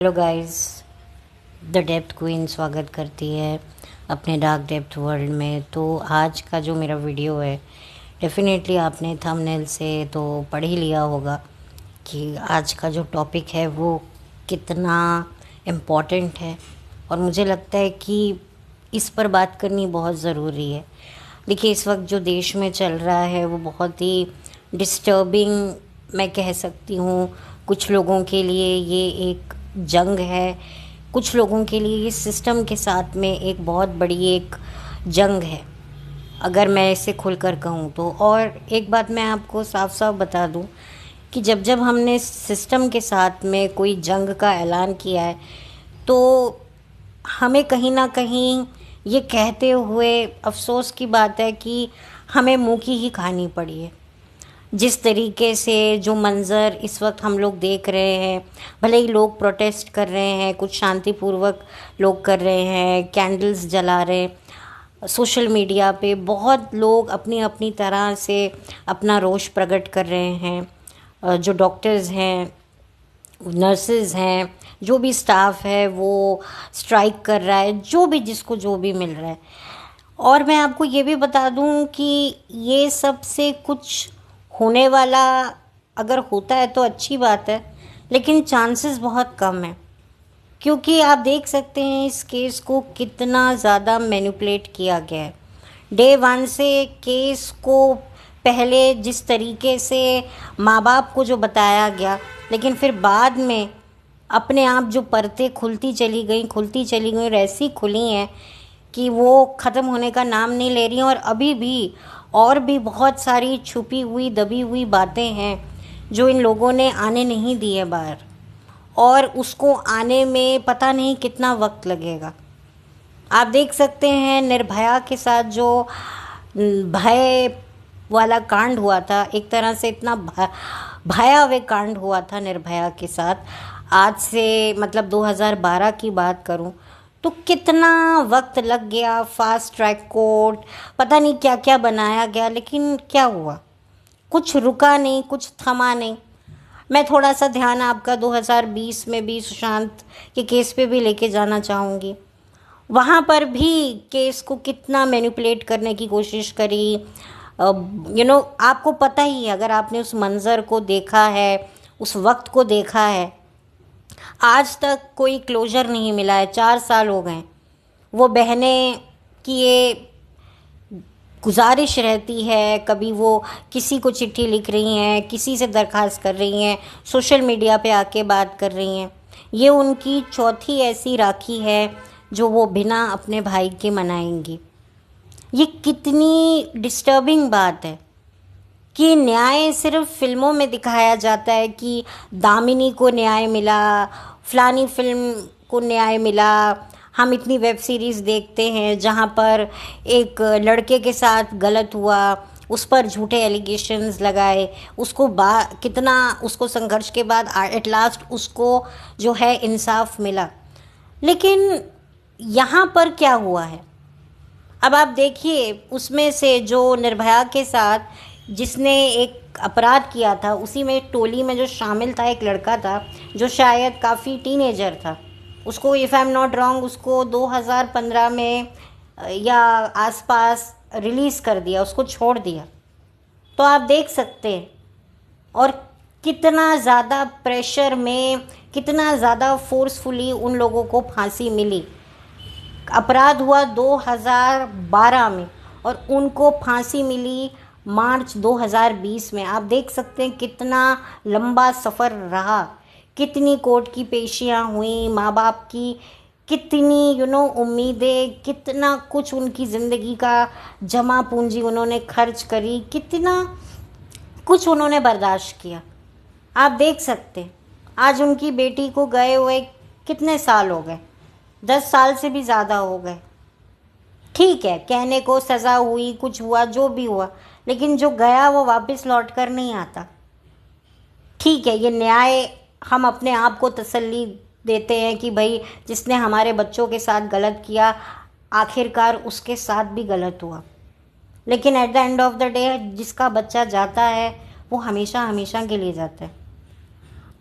Hello guys, the depth queen स्वागत करती है अपने डार्क डेप्थ वर्ल्ड में। तो आज का जो मेरा वीडियो है, डेफिनेटली आपने थंबनेल से तो पढ़ ही लिया होगा कि आज का जो टॉपिक है वो कितना इम्पॉर्टेंट है और मुझे लगता है कि इस पर बात करनी बहुत ज़रूरी है। देखिए, इस वक्त जो देश में चल रहा है वो बहुत ही डिस्टर्बिंग मैं कह सकती हूँ। कुछ लोगों के लिए ये एक जंग है, कुछ लोगों के लिए ये सिस्टम के साथ में एक बहुत बड़ी एक जंग है, अगर मैं इसे खुलकर कहूँ तो। और एक बात मैं आपको साफ साफ बता दूँ कि जब जब हमने सिस्टम के साथ में कोई जंग का ऐलान किया है तो हमें कहीं ना कहीं ये कहते हुए अफसोस की बात है कि हमें मुँह की ही खानी पड़ी है। जिस तरीके से जो मंज़र इस वक्त हम लोग देख रहे हैं, भले ही लोग प्रोटेस्ट कर रहे हैं, कुछ शांतिपूर्वक लोग कर रहे हैं, कैंडल्स जला रहे हैं, सोशल मीडिया पे बहुत लोग अपनी अपनी तरह से अपना रोष प्रकट कर रहे हैं। जो डॉक्टर्स हैं, नर्सेज हैं, जो भी स्टाफ है वो स्ट्राइक कर रहा है, जो भी जिसको जो भी मिल रहा है। और मैं आपको ये भी बता दूं कि ये सब से कुछ होने वाला अगर होता है तो अच्छी बात है, लेकिन चांसेस बहुत कम है, क्योंकि आप देख सकते हैं इस केस को कितना ज़्यादा मैनिपुलेट किया गया है। डे वन से केस को पहले जिस तरीके से माँ बाप को जो बताया गया, लेकिन फिर बाद में अपने आप जो परतें खुलती चली गई और ऐसी खुली हैं कि वो ख़त्म होने का नाम नहीं ले रही हैं। और अभी भी और भी बहुत सारी छुपी हुई दबी हुई बातें हैं जो इन लोगों ने आने नहीं दी है बाहर, और उसको आने में पता नहीं कितना वक्त लगेगा। आप देख सकते हैं निर्भया के साथ जो भय वाला कांड हुआ था, एक तरह से इतना भयावह कांड हुआ था निर्भया के साथ। आज से मतलब 2012 की बात करूं तो कितना वक्त लग गया, फास्ट ट्रैक कोर्ट, पता नहीं क्या क्या बनाया गया, लेकिन क्या हुआ? कुछ रुका नहीं, कुछ थमा नहीं। मैं थोड़ा सा ध्यान आपका 2020 में भी सुशांत के केस पे भी लेके जाना चाहूँगी। वहाँ पर भी केस को कितना मैनिपुलेट करने की कोशिश करी। आपको पता ही है, अगर आपने उस मंज़र को देखा है, उस वक्त को देखा है, आज तक कोई क्लोजर नहीं मिला है। 4 साल हो गए। वो बहनें की ये गुजारिश रहती है, कभी वो किसी को चिट्ठी लिख रही हैं, किसी से दरख्वास्त कर रही हैं, सोशल मीडिया पे आके बात कर रही हैं। ये उनकी चौथी ऐसी राखी है जो वो बिना अपने भाई के मनाएंगी। ये कितनी डिस्टर्बिंग बात है कि न्याय सिर्फ फिल्मों में दिखाया जाता है कि दामिनी को न्याय मिला, फलानी फिल्म को न्याय मिला। हम इतनी वेब सीरीज़ देखते हैं जहाँ पर एक लड़के के साथ गलत हुआ, उस पर झूठे एलिगेशंस लगाए, उसको कितना उसको संघर्ष के बाद एट लास्ट उसको जो है इंसाफ मिला। लेकिन यहाँ पर क्या हुआ है? अब आप देखिए, उसमें से जो निर्भया के साथ जिसने एक अपराध किया था, उसी में टोली में जो शामिल था एक लड़का था जो शायद काफ़ी टीनेजर था। उसको if I am not wrong उसको 2015 में या आसपास रिलीज़ कर दिया, उसको छोड़ दिया। तो आप देख सकते हैं, और कितना ज़्यादा प्रेशर में, कितना ज़्यादा फोर्सफुली उन लोगों को फांसी मिली। अपराध हुआ 2012 में और उनको फांसी मिली मार्च 2020 में। आप देख सकते हैं कितना लंबा सफ़र रहा, कितनी कोर्ट की पेशियां हुई, माँ बाप की कितनी उम्मीदें, कितना कुछ उनकी ज़िंदगी का जमा पूंजी उन्होंने खर्च करी, कितना कुछ उन्होंने बर्दाश्त किया। आप देख सकते हैं आज उनकी बेटी को गए हुए कितने साल हो गए, 10 साल से भी ज़्यादा हो गए। ठीक है, कहने को सज़ा हुई, कुछ हुआ, जो भी हुआ, लेकिन जो गया वो वापस लौट कर नहीं आता। ठीक है, ये न्याय हम अपने आप को तसल्ली देते हैं कि भाई जिसने हमारे बच्चों के साथ गलत किया, आखिरकार उसके साथ भी गलत हुआ। लेकिन at the end of the day जिसका बच्चा जाता है वो हमेशा हमेशा के लिए जाता है।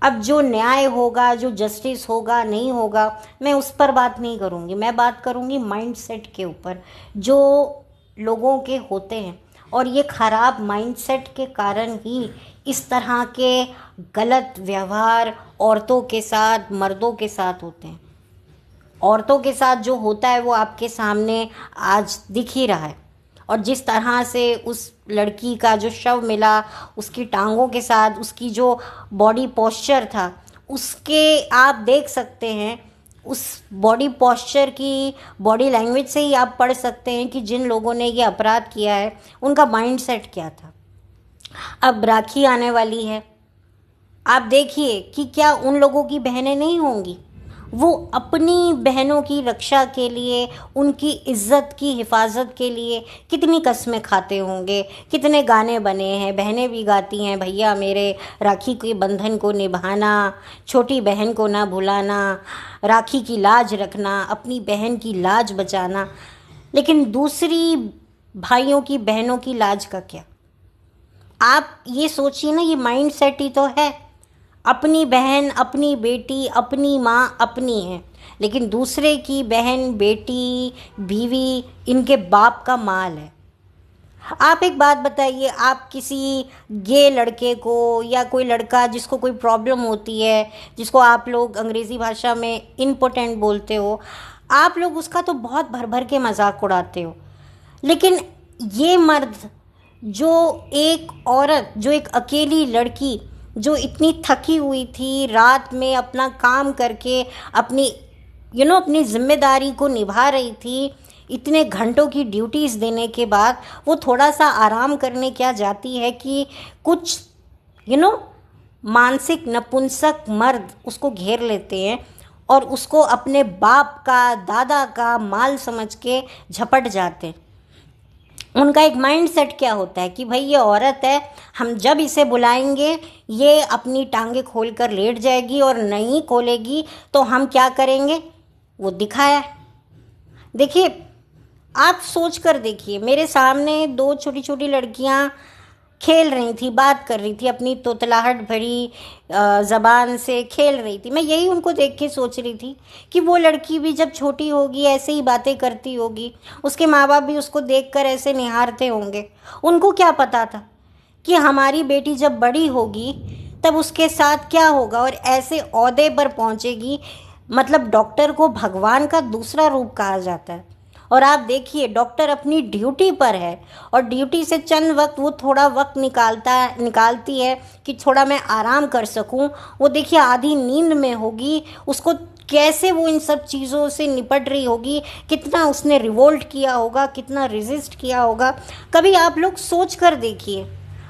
अब जो न्याय होगा, जो जस्टिस होगा, नहीं होगा, मैं उस पर बात नहीं करूँगी। मैं बात करूँगी माइंडसेट के ऊपर जो लोगों के होते हैं, और ये ख़राब माइंडसेट के कारण ही इस तरह के गलत व्यवहार औरतों के साथ, मर्दों के साथ होते हैं। औरतों के साथ जो होता है वो आपके सामने आज दिख ही रहा है। और जिस तरह से उस लड़की का जो शव मिला, उसकी टांगों के साथ, उसकी जो बॉडी पोस्चर था, उसके आप देख सकते हैं, उस बॉडी पोस्चर की बॉडी लैंग्वेज से ही आप पढ़ सकते हैं कि जिन लोगों ने ये अपराध किया है उनका माइंडसेट क्या था। अब राखी आने वाली है, आप देखिए कि क्या उन लोगों की बहनें नहीं होंगी, वो अपनी बहनों की रक्षा के लिए, उनकी इज़्ज़त की हिफाजत के लिए कितनी कस्में खाते होंगे, कितने गाने बने हैं, बहनें भी गाती हैं, भैया मेरे राखी के बंधन को निभाना, छोटी बहन को ना भुलाना, राखी की लाज रखना, अपनी बहन की लाज बचाना। लेकिन दूसरी भाइयों की, बहनों की लाज का क्या? आप ये सोचिए ना, ये माइंड सेट ही तो है। अपनी बहन, अपनी बेटी, अपनी माँ अपनी है, लेकिन दूसरे की बहन, बेटी, बीवी इनके बाप का माल है। आप एक बात बताइए, आप किसी गे लड़के को या कोई लड़का जिसको कोई प्रॉब्लम होती है, जिसको आप लोग अंग्रेज़ी भाषा में इम्पोटेंट बोलते हो, आप लोग उसका तो बहुत भर भर के मजाक उड़ाते हो। लेकिन ये मर्द, जो एक औरत, जो एक अकेली लड़की, जो इतनी थकी हुई थी, रात में अपना काम करके अपनी अपनी जिम्मेदारी को निभा रही थी, इतने घंटों की ड्यूटीज़ देने के बाद वो थोड़ा सा आराम करने क्या जाती है कि कुछ मानसिक नपुंसक मर्द उसको घेर लेते हैं और उसको अपने बाप का, दादा का माल समझ के झपट जाते हैं। उनका एक माइंड सेट क्या होता है कि भाई ये औरत है, हम जब इसे बुलाएंगे ये अपनी टांगे खोल कर लेट जाएगी, और नहीं खोलेगी तो हम क्या करेंगे, वो दिखाया। देखिए, आप सोच कर देखिए, मेरे सामने दो छोटी छोटी लड़कियां खेल रही थी, बात कर रही थी, अपनी तोतलाहट भरी ज़बान से खेल रही थी। मैं यही उनको देख के सोच रही थी कि वो लड़की भी जब छोटी होगी ऐसे ही बातें करती होगी, उसके माँ बाप भी उसको देखकर ऐसे निहारते होंगे। उनको क्या पता था कि हमारी बेटी जब बड़ी होगी तब उसके साथ क्या होगा, और ऐसे ओहदे पर पहुँचेगी। मतलब डॉक्टर को भगवान का दूसरा रूप कहा जाता है। और आप देखिए, डॉक्टर अपनी ड्यूटी पर है और ड्यूटी से चंद वक्त वो थोड़ा वक्त निकालती है कि थोड़ा मैं आराम कर सकूं। वो देखिए आधी नींद में होगी, उसको कैसे वो इन सब चीज़ों से निपट रही होगी, कितना उसने रिवोल्ट किया होगा, कितना रेजिस्ट किया होगा। कभी आप लोग सोच कर देखिए,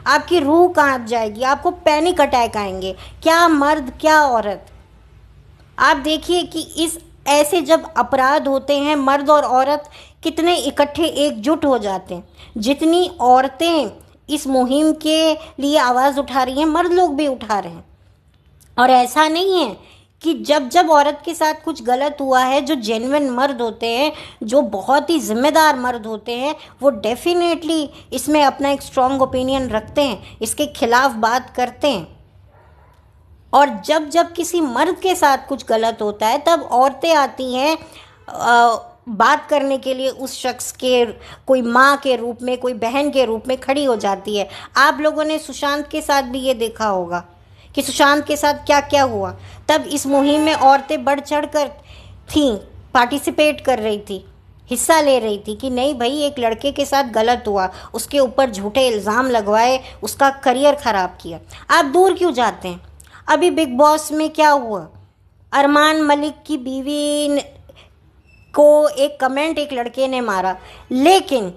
आपकी रूह कांप जाएगी, आपको पैनिक अटैक आएंगे। क्या मर्द, क्या औरत। आप देखिए कि इस ऐसे जब अपराध होते हैं, मर्द और औरत कितने इकट्ठे एकजुट हो जाते हैं। जितनी औरतें इस मुहिम के लिए आवाज़ उठा रही हैं, मर्द लोग भी उठा रहे हैं। और ऐसा नहीं है कि जब जब औरत के साथ कुछ गलत हुआ है, जो जेन्युइन मर्द होते हैं, जो बहुत ही जिम्मेदार मर्द होते हैं, वो डेफिनेटली इसमें अपना एक स्ट्रॉन्ग ओपिनियन रखते हैं, इसके खिलाफ बात करते हैं। और जब जब किसी मर्द के साथ कुछ गलत होता है तब औरतें आती हैं बात करने के लिए, उस शख्स के कोई माँ के रूप में, कोई बहन के रूप में खड़ी हो जाती है। आप लोगों ने सुशांत के साथ भी ये देखा होगा कि सुशांत के साथ क्या क्या हुआ। तब इस मुहिम में औरतें बढ़ चढ़ कर थीं, पार्टिसिपेट कर रही थी, हिस्सा ले रही थी कि नहीं भाई, एक लड़के के साथ गलत हुआ, उसके ऊपर झूठे इल्ज़ाम लगवाए, उसका करियर ख़राब किया। आप दूर क्यों जाते हैं? अभी बिग बॉस में क्या हुआ, अरमान मलिक की बीवी को एक कमेंट एक लड़के ने मारा, लेकिन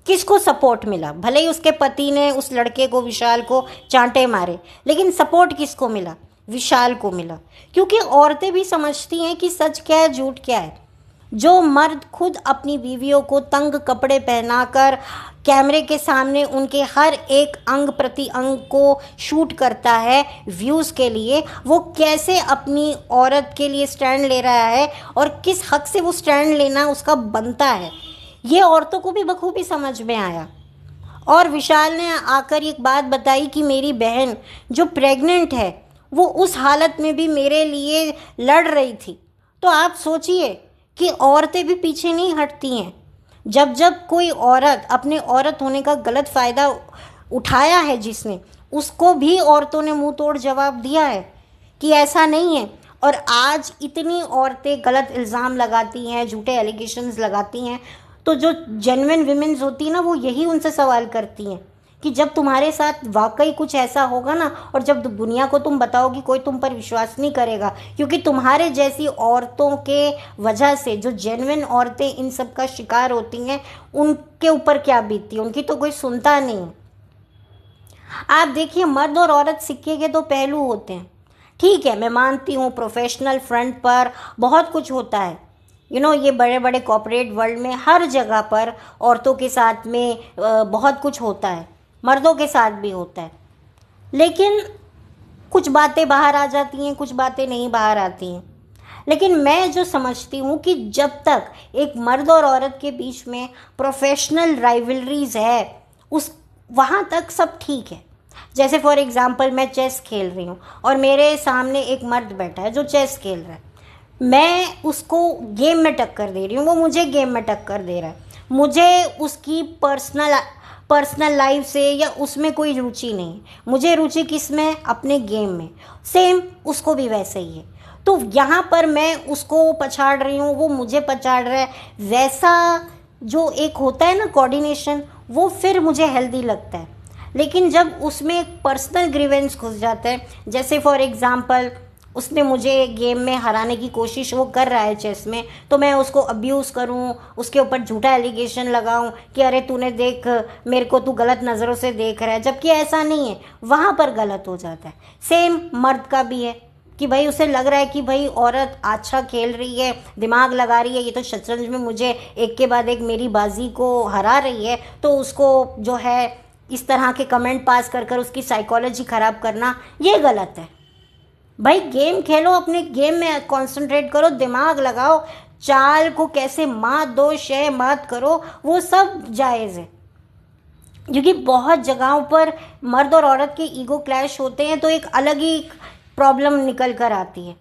किसको सपोर्ट मिला? भले ही उसके पति ने उस लड़के को, विशाल को चांटे मारे, लेकिन सपोर्ट किसको मिला? विशाल को मिला। क्योंकि औरतें भी समझती हैं कि सच क्या है, झूठ क्या है। जो मर्द खुद अपनी बीवियों को तंग कपड़े पहनाकर कैमरे के सामने उनके हर एक अंग प्रति अंग को शूट करता है व्यूज़ के लिए, वो कैसे अपनी औरत के लिए स्टैंड ले रहा है और किस हक से वो स्टैंड लेना उसका बनता है, ये औरतों को भी बखूबी समझ में आया। और विशाल ने आकर एक बात बताई कि मेरी बहन जो प्रेग्नेंट है वो उस हालत में भी मेरे लिए लड़ रही थी। तो आप सोचिए कि औरतें भी पीछे नहीं हटती हैं। जब जब कोई औरत अपने औरत होने का गलत फ़ायदा उठाया है जिसने, उसको भी औरतों ने मुंह तोड़ जवाब दिया है कि ऐसा नहीं है। और आज इतनी औरतें गलत इल्ज़ाम लगाती हैं, झूठे एलिगेशंस लगाती हैं, तो जो जेन्युइन विमेंस होती हैं ना, वो यही उनसे सवाल करती हैं कि जब तुम्हारे साथ वाकई कुछ ऐसा होगा ना, और जब दुनिया को तुम बताओगी, कोई तुम पर विश्वास नहीं करेगा, क्योंकि तुम्हारे जैसी औरतों के वजह से जो जेन्युइन औरतें इन सब का शिकार होती हैं, उनके ऊपर क्या बीतती है, उनकी तो कोई सुनता नहीं। आप देखिए, मर्द और औरत सिक्के के दो पहलू होते हैं। ठीक है, मैं मानती हूँ प्रोफेशनल फ्रंट पर बहुत कुछ होता है, ये बड़े बड़े कॉर्पोरेट वर्ल्ड में हर जगह पर औरतों के साथ में बहुत कुछ होता है, मर्दों के साथ भी होता है। लेकिन कुछ बातें बाहर आ जाती हैं, कुछ बातें नहीं बाहर आती हैं। लेकिन मैं जो समझती हूँ कि जब तक एक मर्द और औरत के बीच में प्रोफेशनल राइवलरीज है, उस वहाँ तक सब ठीक है। जैसे फॉर एग्ज़ाम्पल, मैं चेस खेल रही हूँ और मेरे सामने एक मर्द बैठा है जो चेस खेल रहा है। मैं उसको गेम में टक्कर दे रही हूँ, वो मुझे गेम में टक्कर दे रहा है। मुझे उसकी पर्सनल लाइफ से या उसमें कोई रुचि नहीं। मुझे रुचि किस में? अपने गेम में। सेम उसको भी वैसे ही है। तो यहाँ पर मैं उसको पछाड़ रही हूँ, वो मुझे पछाड़ रहा है। वैसा जो एक होता है ना कोऑर्डिनेशन, वो फिर मुझे हेल्दी लगता है। लेकिन जब उसमें एक पर्सनल ग्रीवेंस घुस जाता है, जैसे फॉर एग्ज़ाम्पल उसने मुझे गेम में हराने की कोशिश वो कर रहा है चेस में, तो मैं उसको अब्यूज़ करूं, उसके ऊपर झूठा एलिगेशन लगाऊं कि अरे तूने देख, मेरे को तू गलत नज़रों से देख रहा है, जबकि ऐसा नहीं है। वहाँ पर गलत हो जाता है। सेम मर्द का भी है कि भाई उसे लग रहा है कि भाई औरत अच्छा खेल रही है, दिमाग लगा रही है, ये तो शतरंज में मुझे एक के बाद एक मेरी बाजी को हरा रही है, तो उसको जो है इस तरह के कमेंट पास कर कर उसकी साइकोलॉजी ख़राब करना, ये गलत है। भाई गेम खेलो, अपने गेम में कंसंट्रेट करो, दिमाग लगाओ, चाल को कैसे मात दो, शय मात करो, वो सब जायज़ है। क्योंकि बहुत जगहों पर मर्द और औरत के ईगो क्लैश होते हैं, तो एक अलग ही प्रॉब्लम निकल कर आती है।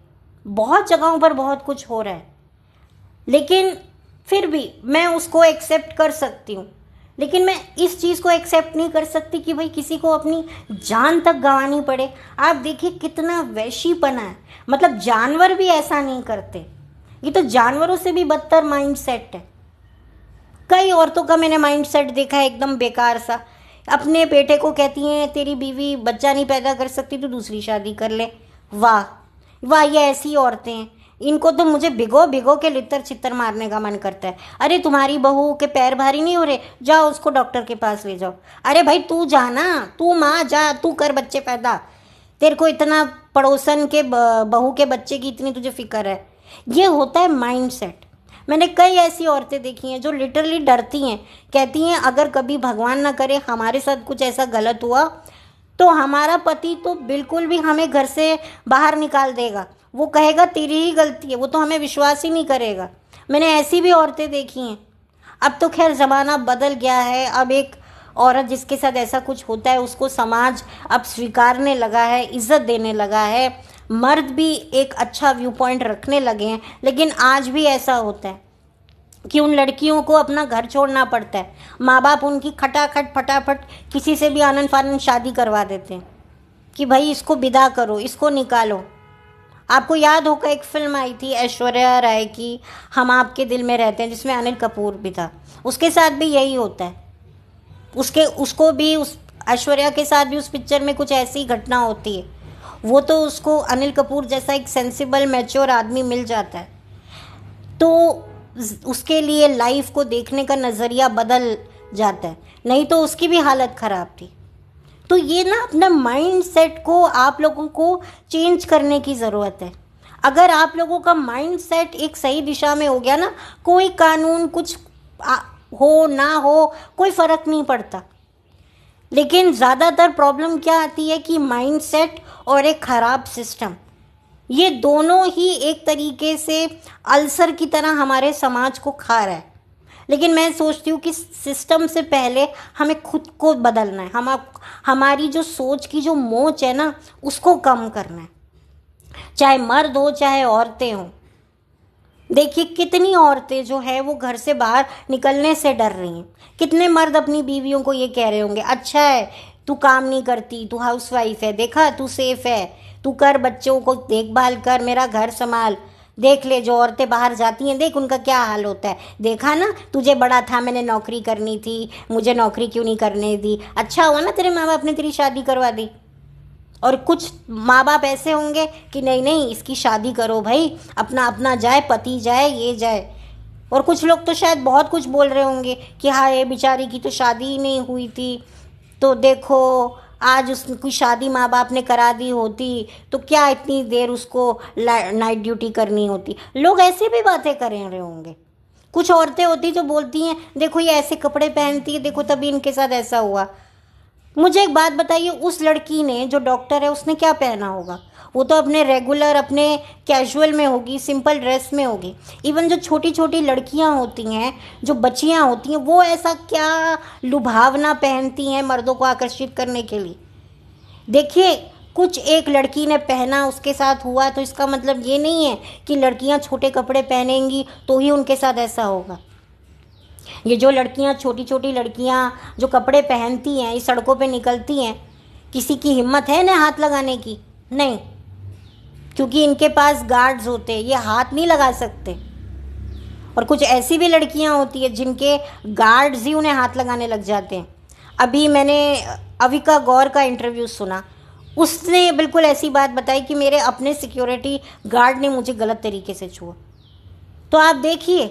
बहुत जगहों पर बहुत कुछ हो रहा है, लेकिन फिर भी मैं उसको एक्सेप्ट कर सकती हूँ। लेकिन मैं इस चीज़ को एक्सेप्ट नहीं कर सकती कि भाई किसी को अपनी जान तक गंवानी पड़े। आप देखिए कितना वैशीपना है, मतलब जानवर भी ऐसा नहीं करते। ये तो जानवरों से भी बदतर माइंड सेट है। कई औरतों का मैंने माइंड सेट देखा है एकदम बेकार सा। अपने बेटे को कहती हैं तेरी बीवी बच्चा नहीं पैदा कर सकती तो दूसरी शादी कर ले। वाह वाह, ये ऐसी औरतें हैं, इनको तो मुझे भिगो भिगो के लितर छितर मारने का मन करता है। अरे तुम्हारी बहू के पैर भारी नहीं हो रहे, जाओ उसको डॉक्टर के पास ले जाओ। अरे भाई तू जाना, तू माँ जा, तू कर बच्चे पैदा। तेरे को इतना पड़ोसन के बहू के बच्चे की इतनी तुझे फिक्र है। ये होता है माइंड सेट। मैंने कई ऐसी औरतें देखी हैं जो लिटरली डरती हैं, कहती हैं अगर कभी भगवान ना करे हमारे साथ कुछ ऐसा गलत हुआ तो हमारा पति तो बिल्कुल भी हमें घर से बाहर निकाल देगा, वो कहेगा तेरी ही गलती है, वो तो हमें विश्वास ही नहीं करेगा। मैंने ऐसी भी औरतें देखी हैं। अब तो खैर ज़माना बदल गया है, अब एक औरत जिसके साथ ऐसा कुछ होता है उसको समाज अब स्वीकारने लगा है, इज़्ज़त देने लगा है। मर्द भी एक अच्छा व्यू पॉइंट रखने लगे हैं, लेकिन आज भी ऐसा होता है कि उन लड़कियों को अपना घर छोड़ना पड़ता है। माँ बाप उनकी खटाखट फटाफट किसी से भी आनन फानन शादी करवा देते हैं कि भाई इसको विदा करो, इसको निकालो। आपको याद होगा एक फिल्म आई थी ऐश्वर्या राय की, हम आपके दिल में रहते हैं, जिसमें अनिल कपूर भी था। उसके साथ भी यही होता है। उसको भी उस ऐश्वर्या के साथ भी उस पिक्चर में कुछ ऐसी घटना होती है। वो तो उसको अनिल कपूर जैसा एक सेंसिबल मैच्योर आदमी मिल जाता है, तो उसके लिए लाइफ को देखने का नज़रिया बदल जाता है, नहीं तो उसकी भी हालत ख़राब थी। तो ये ना अपना माइंड सेट को आप लोगों को चेंज करने की ज़रूरत है। अगर आप लोगों का माइंड सेट एक सही दिशा में हो गया ना, कोई कानून कुछ हो ना हो कोई फ़र्क नहीं पड़ता। लेकिन ज़्यादातर प्रॉब्लम क्या आती है कि माइंड सेट और एक ख़राब सिस्टम, ये दोनों ही एक तरीके से अल्सर की तरह हमारे समाज को खा रहा है। लेकिन मैं सोचती हूँ कि सिस्टम से पहले हमें खुद को बदलना है। हमारी जो सोच की जो मोच है ना, उसको कम करना है। चाहे मर्द हो चाहे औरतें हों। देखिए कितनी औरतें जो है वो घर से बाहर निकलने से डर रही हैं। कितने मर्द अपनी बीवियों को ये कह रहे होंगे, अच्छा है तू काम नहीं करती, तू हाउसवाइफ है, देखा तू सेफ है, तू कर, बच्चों को देखभाल कर, मेरा घर संभाल। देख ले जो औरतें बाहर जाती हैं, देख उनका क्या हाल होता है, देखा ना, तुझे बड़ा था, मैंने नौकरी करनी थी, मुझे नौकरी क्यों नहीं करने दी, अच्छा हुआ ना तेरे माँ बाप ने तेरी शादी करवा दी। और कुछ माँ बाप ऐसे होंगे कि नहीं नहीं इसकी शादी करो भाई, अपना अपना जाए, पति जाए, ये जाए। और कुछ लोग तो शायद बहुत कुछ बोल रहे होंगे कि हाँ ये बेचारी की तो शादी ही नहीं हुई थी, तो देखो आज उसकी शादी माँ बाप ने करा दी होती तो क्या इतनी देर उसको नाइट ड्यूटी करनी होती। लोग ऐसे भी बातें कर रहे होंगे। कुछ औरतें होती जो बोलती हैं देखो ये ऐसे कपड़े पहनती है, देखो तभी इनके साथ ऐसा हुआ। मुझे एक बात बताइए, उस लड़की ने जो डॉक्टर है उसने क्या पहना होगा? वो तो अपने रेगुलर अपने कैजुअल में होगी, सिंपल ड्रेस में होगी। इवन जो छोटी छोटी लड़कियां होती हैं, जो बच्चियां होती हैं, वो ऐसा क्या लुभावना पहनती हैं मर्दों को आकर्षित करने के लिए। देखिए कुछ एक लड़की ने पहना उसके साथ हुआ, तो इसका मतलब ये नहीं है कि लड़कियां छोटे कपड़े पहनेंगी तो ही उनके साथ ऐसा होगा। ये जो लड़कियां, छोटी छोटी लड़कियां जो कपड़े पहनती हैं, इस सड़कों पे निकलती हैं, किसी की हिम्मत है ना हाथ लगाने की? नहीं, क्योंकि इनके पास गार्ड्स होते हैं, ये हाथ नहीं लगा सकते। और कुछ ऐसी भी लड़कियां होती है जिनके गार्ड्स ही उन्हें हाथ लगाने लग जाते हैं। अभी मैंने अविका गौर का इंटरव्यू सुना, उसने बिल्कुल ऐसी बात बताई कि मेरे अपने सिक्योरिटी गार्ड ने मुझे गलत तरीके से छुआ। तो आप देखिए,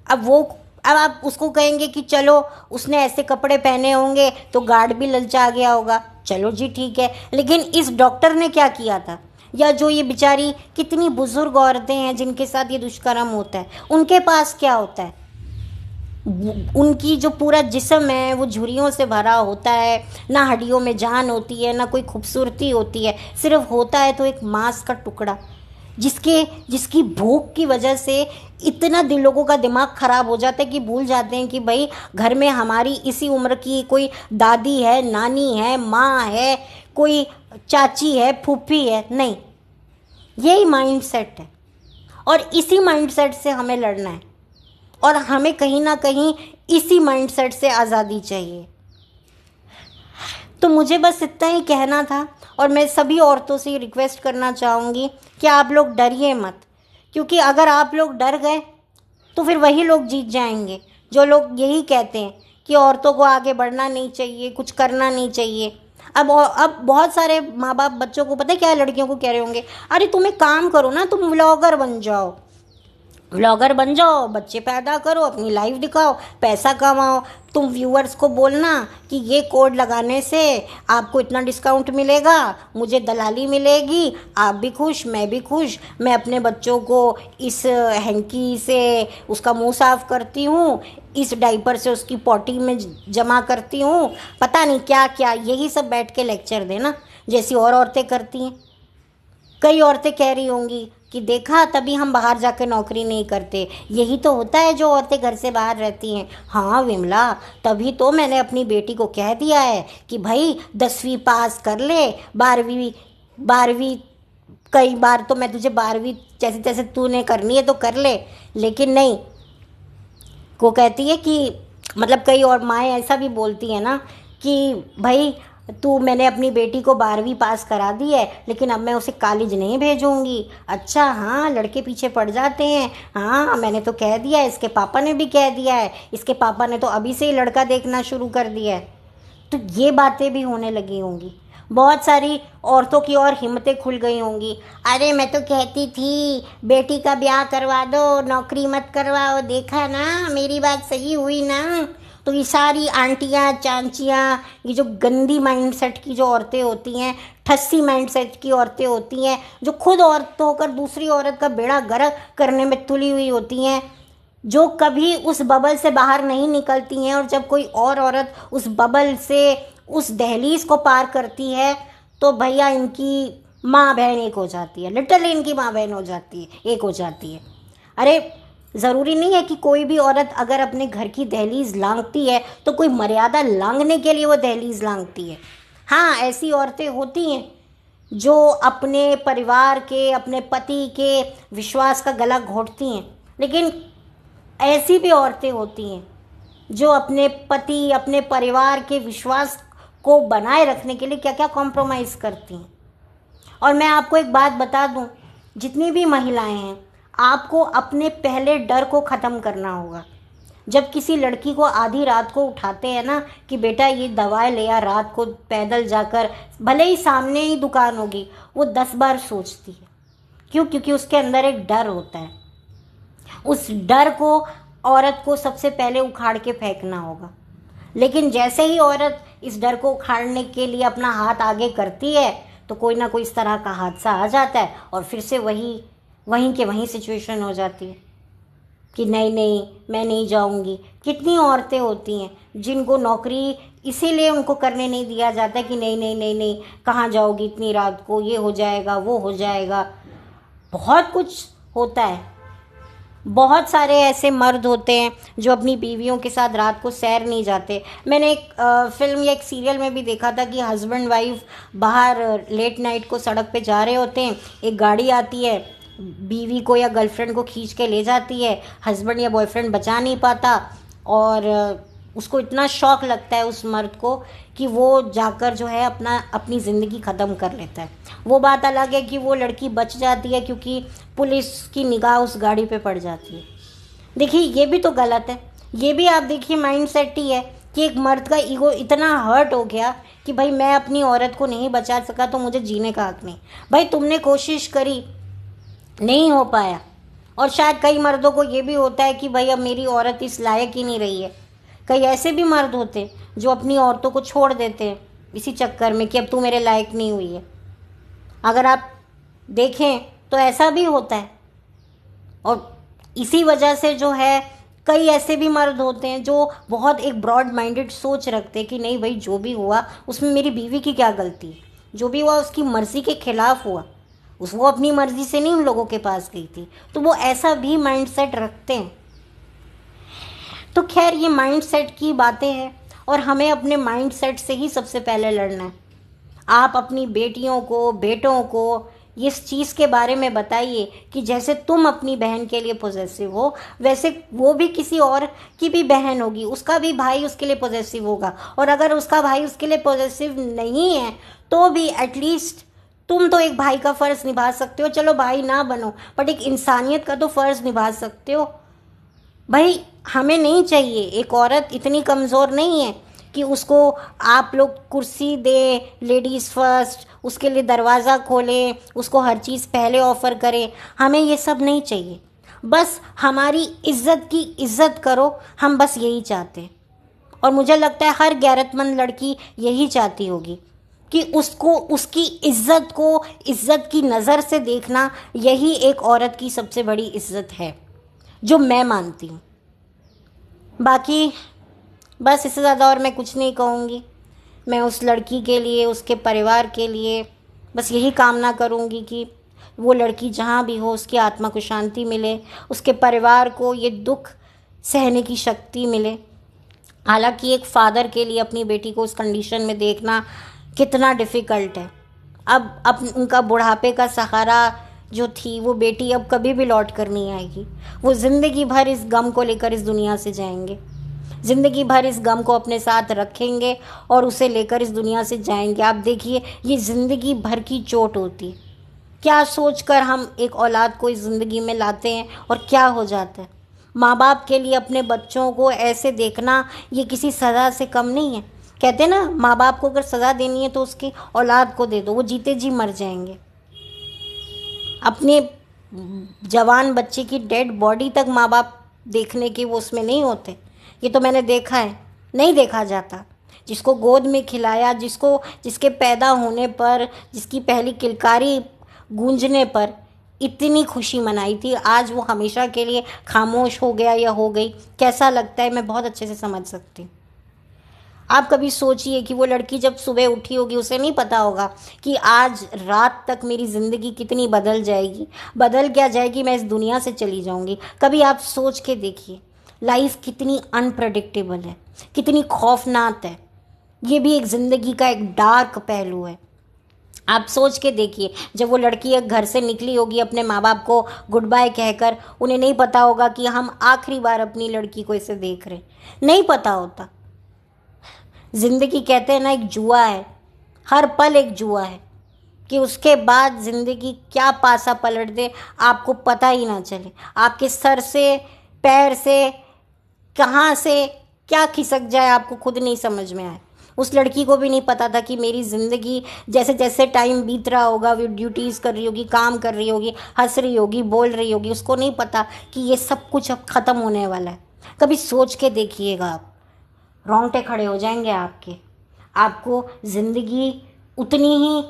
अब आप उसको कहेंगे कि चलो उसने ऐसे कपड़े पहने होंगे तो गार्ड भी ललचा गया होगा, चलो जी ठीक है, लेकिन इस डॉक्टर ने क्या किया था? या जो ये बेचारी कितनी बुजुर्ग औरतें हैं जिनके साथ ये दुष्कर्म होता है, उनके पास क्या होता है? उनकी जो पूरा जिस्म है वो झुर्रियों से भरा होता है, ना हड्डियों में जान होती है, ना कोई खूबसूरती होती है, सिर्फ होता है तो एक मांस का टुकड़ा, जिसकी भूख की वजह से इतना लोगों का दिमाग ख़राब हो जाता है कि भूल जाते हैं कि भाई घर में हमारी इसी उम्र की कोई दादी है, नानी है, माँ है, कोई चाची है, फूफी है। नहीं, यही माइंड सेट है और इसी माइंड सेट से हमें लड़ना है और हमें कहीं ना कहीं इसी माइंड सेट से आज़ादी चाहिए। तो मुझे बस इतना ही कहना था और मैं सभी औरतों से रिक्वेस्ट करना चाहूँगी कि आप लोग डरिए मत, क्योंकि अगर आप लोग डर गए तो फिर वही लोग जीत जाएंगे जो लोग यही कहते हैं कि औरतों को आगे बढ़ना नहीं चाहिए, कुछ करना नहीं चाहिए। अब बहुत सारे माँ बाप बच्चों को पता है क्या लड़कियों को कह रहे होंगे, अरे तुम एक काम करो ना, तुम व्लॉगर बन जाओ, व्लॉगर बन जाओ, बच्चे पैदा करो, अपनी लाइफ दिखाओ, पैसा कमाओ। तुम व्यूअर्स को बोलना कि ये कोड लगाने से आपको इतना डिस्काउंट मिलेगा, मुझे दलाली मिलेगी, आप भी खुश, मैं भी खुश, मैं अपने बच्चों को इस हैंकी से उसका मुंह साफ करती हूँ, इस डाइपर से उसकी पॉटी में जमा करती हूँ, पता नहीं क्या क्या, यही सब बैठ के लेक्चर देना जैसी और औरतें करती हैं। कई औरतें कह रही होंगी कि देखा तभी हम बाहर जाकर नौकरी नहीं करते, यही तो होता है जो औरतें घर से बाहर रहती हैं। हाँ विमला, तभी तो मैंने अपनी बेटी को कह दिया है कि भाई 10वीं पास कर ले, 12वीं कई बार तो मैं तुझे 12वीं जैसे तैसे तूने करनी है तो कर ले, लेकिन नहीं, वो कहती है कि मतलब कई और माएँ ऐसा भी बोलती हैं ना कि भाई मैंने अपनी बेटी को 12वीं पास करा दी है लेकिन अब मैं उसे कॉलेज नहीं भेजूंगी। अच्छा हाँ, लड़के पीछे पड़ जाते हैं, हाँ मैंने तो कह दिया है, इसके पापा ने भी कह दिया है, इसके पापा ने तो अभी से ही लड़का देखना शुरू कर दिया है। तो ये बातें भी होने लगी होंगी, बहुत सारी औरतों की और हिम्मतें खुल गई होंगी, अरे मैं तो कहती थी बेटी का ब्याह करवा दो, नौकरी मत करवाओ, देखा ना मेरी बात सही हुई ना। तो ये सारी आंटियाँ चांचियाँ, ये जो गंदी माइंडसेट की जो औरतें होती हैं, ठस्सी माइंडसेट की औरतें होती हैं, जो खुद औरत होकर दूसरी औरत का बेड़ा गर्क करने में तुली हुई होती हैं, जो कभी उस बबल से बाहर नहीं निकलती हैं, और जब कोई और औरत उस बबल से उस दहलीज को पार करती है तो भैया इनकी माँ बहन एक हो जाती है, लिटरली इनकी माँ बहन हो जाती है, एक हो जाती है। अरे ज़रूरी नहीं है कि कोई भी औरत अगर अपने घर की दहलीज लांघती है तो कोई मर्यादा लांघने के लिए वो दहलीज लांघती है। हाँ ऐसी औरतें होती हैं जो अपने परिवार के, अपने पति के विश्वास का गला घोंटती हैं। लेकिन ऐसी भी औरतें होती हैं जो अपने पति, अपने परिवार के विश्वास को बनाए रखने के लिए क्या क्या कॉम्प्रोमाइज़ करती हैं। और मैं आपको एक बात बता दूं, जितनी भी महिलाएं हैं, आपको अपने पहले डर को ख़त्म करना होगा। जब किसी लड़की को आधी रात को उठाते हैं ना कि बेटा ये दवाई ले आ, रात को पैदल जाकर, भले ही सामने ही दुकान होगी, वो 10 बार सोचती है। क्यों? क्योंकि उसके अंदर एक डर होता है। उस डर को औरत को सबसे पहले उखाड़ के फेंकना होगा। लेकिन जैसे ही औरत इस डर को उखाड़ने के लिए अपना हाथ आगे करती है तो कोई ना कोई इस तरह का हादसा आ जाता है और फिर से वहीं के वहीं सिचुएशन हो जाती है कि नहीं नहीं मैं नहीं जाऊंगी। कितनी औरतें होती हैं जिनको नौकरी इसीलिए उनको करने नहीं दिया जाता कि नहीं नहीं नहीं नहीं, कहाँ जाओगी इतनी रात को, ये हो जाएगा वो हो जाएगा। बहुत कुछ होता है। बहुत सारे ऐसे मर्द होते हैं जो अपनी बीवियों के साथ रात को सैर नहीं जाते। मैंने एक फिल्म या एक सीरियल में भी देखा था कि हस्बैंड वाइफ बाहर लेट नाइट को सड़क पे जा रहे होते हैं, एक गाड़ी आती है, बीवी को या गर्लफ्रेंड को खींच के ले जाती है, हस्बैंड या बॉयफ्रेंड बचा नहीं पाता और उसको इतना शौक लगता है उस मर्द को कि वो जाकर जो है अपनी ज़िंदगी ख़त्म कर लेता है। वो बात अलग है कि वो लड़की बच जाती है क्योंकि पुलिस की निगाह उस गाड़ी पे पड़ जाती है। देखिए ये भी तो गलत है। ये भी आप देखिए माइंड सेट ही है कि एक मर्द का ईगो इतना हर्ट हो गया कि भाई मैं अपनी औरत को नहीं बचा सका तो मुझे जीने का हक नहीं। भाई तुमने कोशिश करी, नहीं हो पाया। और शायद कई मर्दों को ये भी होता है कि भाई अब मेरी औरत इस लायक ही नहीं रही है। कई ऐसे भी मर्द होते हैं जो अपनी औरतों को छोड़ देते हैं इसी चक्कर में कि अब तू मेरे लायक नहीं हुई है। अगर आप देखें तो ऐसा भी होता है। और इसी वजह से जो है कई ऐसे भी मर्द होते हैं जो बहुत एक ब्रॉड माइंडेड सोच रखते हैं कि नहीं भाई जो भी हुआ उसमें मेरी बीवी की क्या गलती है, जो भी हुआ उसकी मर्ज़ी के खिलाफ हुआ, वो अपनी मर्ज़ी से नहीं उन लोगों के पास गई थी। तो वो ऐसा भी माइंड सेट रखते हैं। तो खैर ये माइंड सेट की बातें हैं और हमें अपने माइंड सेट से ही सबसे पहले लड़ना है। आप अपनी बेटियों को, बेटों को इस चीज़ के बारे में बताइए कि जैसे तुम अपनी बहन के लिए पॉजिटिव हो वैसे वो भी किसी और की भी बहन होगी, उसका भी भाई उसके लिए पॉजिटिव होगा। और अगर उसका भाई उसके लिए पॉजिटिव नहीं है तो भी एटलीस्ट तुम तो एक भाई का फ़र्ज़ निभा सकते हो। चलो भाई ना बनो बट एक इंसानियत का तो फ़र्ज़ निभा सकते हो। भाई हमें नहीं चाहिए, एक औरत इतनी कमज़ोर नहीं है कि उसको आप लोग कुर्सी दें, लेडीज़ फर्स्ट, उसके लिए दरवाज़ा खोलें, उसको हर चीज़ पहले ऑफ़र करें। हमें ये सब नहीं चाहिए। बस हमारी इज़्ज़त की इज़्ज़त करो, हम बस यही चाहते हैं। और मुझे लगता है हर गैरतमंद लड़की यही चाहती होगी कि उसको उसकी इज़्ज़त को इज़्ज़त की नज़र से देखना, यही एक औरत की सबसे बड़ी इज़्ज़त है जो मैं मानती हूँ। बाकी बस इससे ज़्यादा और मैं कुछ नहीं कहूँगी। मैं उस लड़की के लिए, उसके परिवार के लिए बस यही कामना करूँगी कि वो लड़की जहाँ भी हो उसकी आत्मा को शांति मिले, उसके परिवार को ये दुख सहने की शक्ति मिले। हालांकि एक फ़ादर के लिए अपनी बेटी को उस कंडीशन में देखना कितना डिफ़िकल्ट है। अब उनका बुढ़ापे का सहारा जो थी वो बेटी अब कभी भी लौट कर नहीं आएगी। वो ज़िंदगी भर इस गम को लेकर इस दुनिया से जाएंगे, ज़िंदगी भर इस गम को अपने साथ रखेंगे और उसे लेकर इस दुनिया से जाएंगे। आप देखिए ये ज़िंदगी भर की चोट होती है। क्या सोचकर हम एक औलाद को इस ज़िंदगी में लाते हैं और क्या हो जाता है। माँ बाप के लिए अपने बच्चों को ऐसे देखना ये किसी सज़ा से कम नहीं है। कहते हैं ना, माँ बाप को अगर सज़ा देनी है तो उसकी औलाद को दे दो, वो जीते जी मर जाएंगे। अपने जवान बच्चे की डेड बॉडी तक माँ बाप देखने के वो उसमें नहीं होते। ये तो मैंने देखा है, नहीं देखा जाता। जिसको गोद में खिलाया, जिसके पैदा होने पर, जिसकी पहली किलकारी गूंजने पर इतनी खुशी मनाई थी, आज वो हमेशा के लिए खामोश हो गया या हो गई, कैसा लगता है मैं बहुत अच्छे से समझ सकती हूँ। आप कभी सोचिए कि वो लड़की जब सुबह उठी होगी, उसे नहीं पता होगा कि आज रात तक मेरी ज़िंदगी कितनी बदल जाएगी, बदल क्या जाएगी, मैं इस दुनिया से चली जाऊंगी। कभी आप सोच के देखिए, लाइफ कितनी अनप्रेडिक्टेबल है, कितनी खौफनाक है। ये भी एक ज़िंदगी का एक डार्क पहलू है। आप सोच के देखिए, जब वो लड़की एक घर से निकली होगी अपने माँ बाप को गुड बाय कहकर, उन्हें नहीं पता होगा कि हम आखिरी बार अपनी लड़की को इसे देख रहे, नहीं पता होता। ज़िंदगी कहते हैं ना एक जुआ है, हर पल एक जुआ है कि उसके बाद ज़िंदगी क्या पासा पलट दे आपको पता ही ना चले। आपके सर से पैर से कहाँ से क्या खिसक जाए आपको खुद नहीं समझ में आए। उस लड़की को भी नहीं पता था कि मेरी ज़िंदगी जैसे जैसे टाइम बीत रहा होगा, वो ड्यूटीज़ कर रही होगी, काम कर रही होगी, हंस रही होगी, बोल रही होगी, उसको नहीं पता कि ये सब कुछ अब ख़त्म होने वाला है। कभी सोच के देखिएगा, आप रोंगटे खड़े हो जाएंगे आपके। आपको ज़िंदगी उतनी ही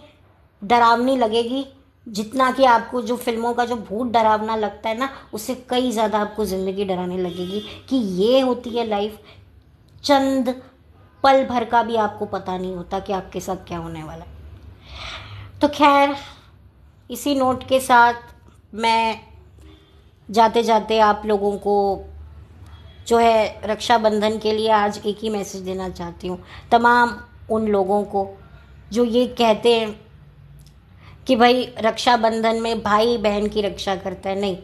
डरावनी लगेगी जितना कि आपको जो फिल्मों का जो भूत डरावना लगता है ना, उससे कई ज़्यादा आपको ज़िंदगी डराने लगेगी कि ये होती है लाइफ। चंद पल भर का भी आपको पता नहीं होता कि आपके साथ क्या होने वाला है। तो खैर, इसी नोट के साथ मैं जाते जाते आप लोगों को जो है रक्षाबंधन के लिए आज एक ही मैसेज देना चाहती हूँ। तमाम उन लोगों को जो ये कहते हैं कि भाई रक्षाबंधन में भाई बहन की रक्षा करता है, नहीं,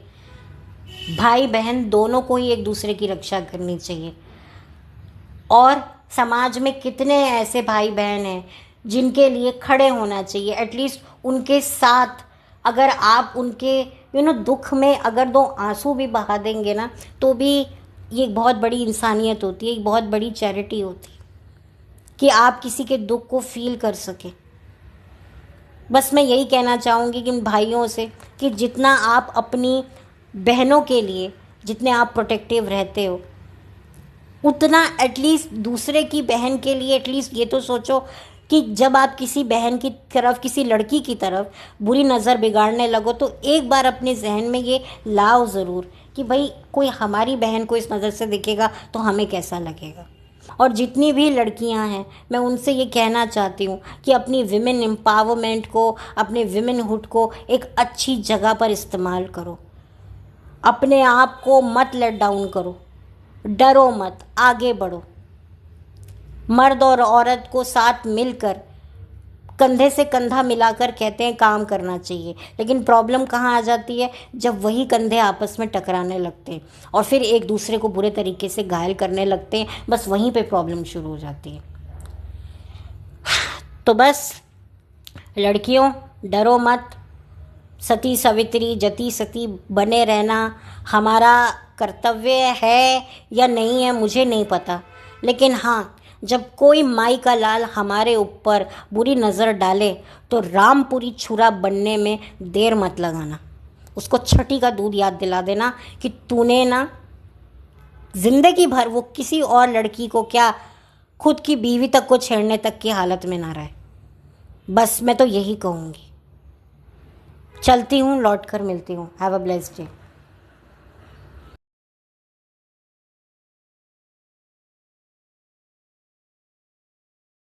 भाई बहन दोनों को ही एक दूसरे की रक्षा करनी चाहिए। और समाज में कितने ऐसे भाई बहन हैं जिनके लिए खड़े होना चाहिए, एटलीस्ट उनके साथ। अगर आप उनके दुख में अगर दो आंसू भी बहा देंगे ना, तो भी ये एक बहुत बड़ी इंसानियत होती है, एक बहुत बड़ी चैरिटी होती है कि आप किसी के दुख को फील कर सकें। बस मैं यही कहना चाहूँगी कि भाइयों से कि जितना आप अपनी बहनों के लिए जितने आप प्रोटेक्टिव रहते हो, उतना एटलीस्ट दूसरे की बहन के लिए एटलीस्ट ये तो सोचो कि जब आप किसी बहन की तरफ, किसी लड़की की तरफ बुरी नज़र बिगाड़ने लगो, तो एक बार अपने जहन में ये लाओ ज़रूर कि भाई कोई हमारी बहन को इस नज़र से देखेगा तो हमें कैसा लगेगा। और जितनी भी लड़कियां हैं, मैं उनसे ये कहना चाहती हूँ कि अपनी विमेन एम्पावरमेंट को, अपने विमेनहुड को एक अच्छी जगह पर इस्तेमाल करो। अपने आप को मत लेट डाउन करो, डरो मत, आगे बढ़ो। मर्द और औरत को साथ मिलकर कंधे से कंधा मिलाकर कहते हैं काम करना चाहिए, लेकिन प्रॉब्लम कहाँ आ जाती है, जब वही कंधे आपस में टकराने लगते हैं और फिर एक दूसरे को बुरे तरीके से घायल करने लगते हैं। बस वहीं पे प्रॉब्लम शुरू हो जाती है। तो बस लड़कियों, डरो मत, सती सवित्री जति सती बने रहना हमारा कर्तव्य है या नहीं है मुझे नहीं पता, लेकिन हाँ, जब कोई माई का लाल हमारे ऊपर बुरी नज़र डाले तो रामपुरी छुरा बनने में देर मत लगाना। उसको छठी का दूध याद दिला देना कि तूने ना ज़िंदगी भर वो किसी और लड़की को क्या, खुद की बीवी तक को छेड़ने तक की हालत में ना रहे। बस मैं तो यही कहूँगी। चलती हूँ, लौट कर मिलती हूँ। Have a blessed day.